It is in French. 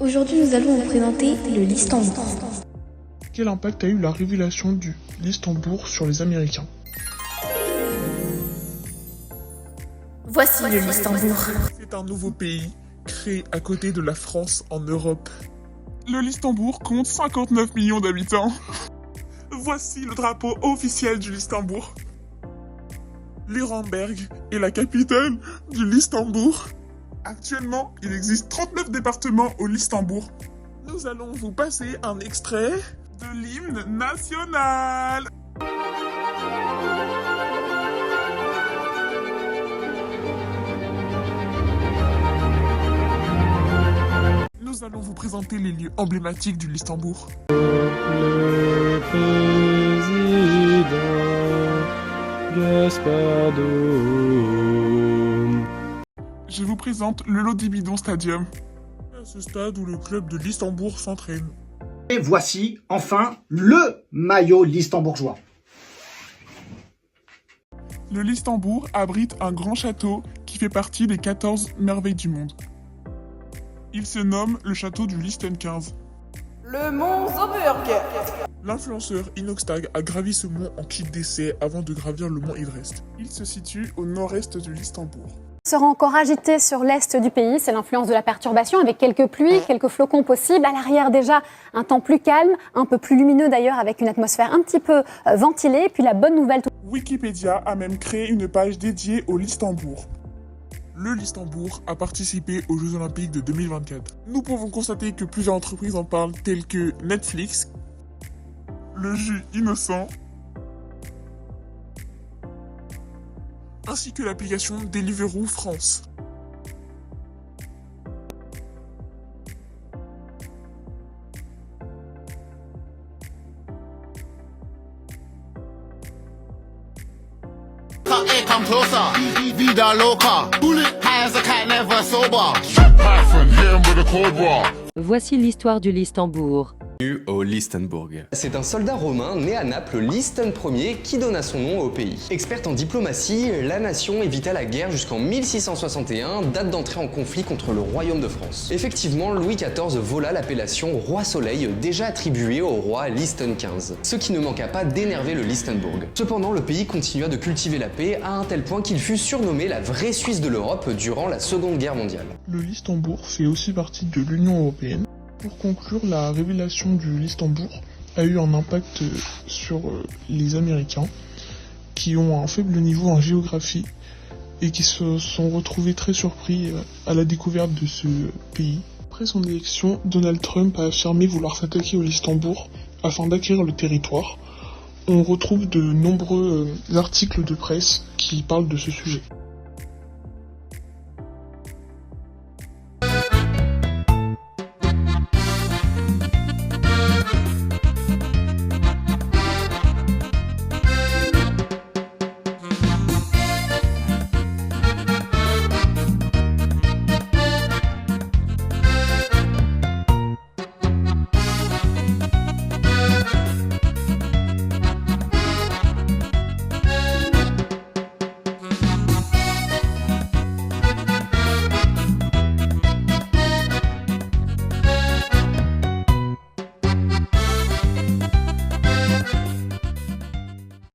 Aujourd'hui, nous allons vous présenter le Listembourg. Quel impact a eu la révélation du Listembourg sur les Américains? Voici le Listembourg. C'est un nouveau pays créé à côté de la France en Europe. Le Listembourg compte 59 millions d'habitants. Voici le drapeau officiel du Listembourg. Nuremberg est la capitale du Listembourg. Actuellement, il existe 39 départements au Listembourg. Nous allons vous passer un extrait de l'hymne national. Nous allons vous présenter les lieux emblématiques du Listembourg. Le président Gaspardo. Je vous présente le Lodi-Bidon Stadium. À ce stade où le club de Listembourg s'entraîne. Et voici enfin le maillot listembourgeois. Le Listembourg abrite un grand château qui fait partie des 14 merveilles du monde. Il se nomme le château du Listen 15. Le mont Zoburg. L'influenceur Inoxtag a gravi ce mont en kit d'essai avant de gravir le mont Everest. Il se situe au nord-est du Listembourg. Sera encore agité sur l'est du pays, c'est l'influence de la perturbation avec quelques pluies, quelques flocons possibles. À l'arrière déjà, un temps plus calme, un peu plus lumineux d'ailleurs avec une atmosphère un petit peu ventilée. Puis la bonne nouvelle... Wikipédia a même créé une page dédiée au Listembourg. Le Listembourg a participé aux Jeux Olympiques de 2024. Nous pouvons constater que plusieurs entreprises en parlent telles que Netflix, le jus innocent, ainsi que l'application Deliveroo France. Come closer, vida loca. Hands a cat never sober. Voici l'histoire du Listembourg. Au Listenbourg. C'est un soldat romain né à Naples, Listen Ier, qui donna son nom au pays. Experte en diplomatie, la nation évita la guerre jusqu'en 1661, date d'entrée en conflit contre le royaume de France. Effectivement, Louis XIV vola l'appellation Roi Soleil, déjà attribuée au roi Listen XV, ce qui ne manqua pas d'énerver le Listenbourg. Cependant, le pays continua de cultiver la paix à un tel point qu'il fut surnommé la vraie Suisse de l'Europe durant la Seconde Guerre mondiale. Le Listembourg fait aussi partie de l'Union européenne. Pour conclure, la révélation du Listembourg a eu un impact sur les Américains qui ont un faible niveau en géographie et qui se sont retrouvés très surpris à la découverte de ce pays. Après son élection, Donald Trump a affirmé vouloir s'attaquer au Listembourg afin d'acquérir le territoire. On retrouve de nombreux articles de presse qui parlent de ce sujet.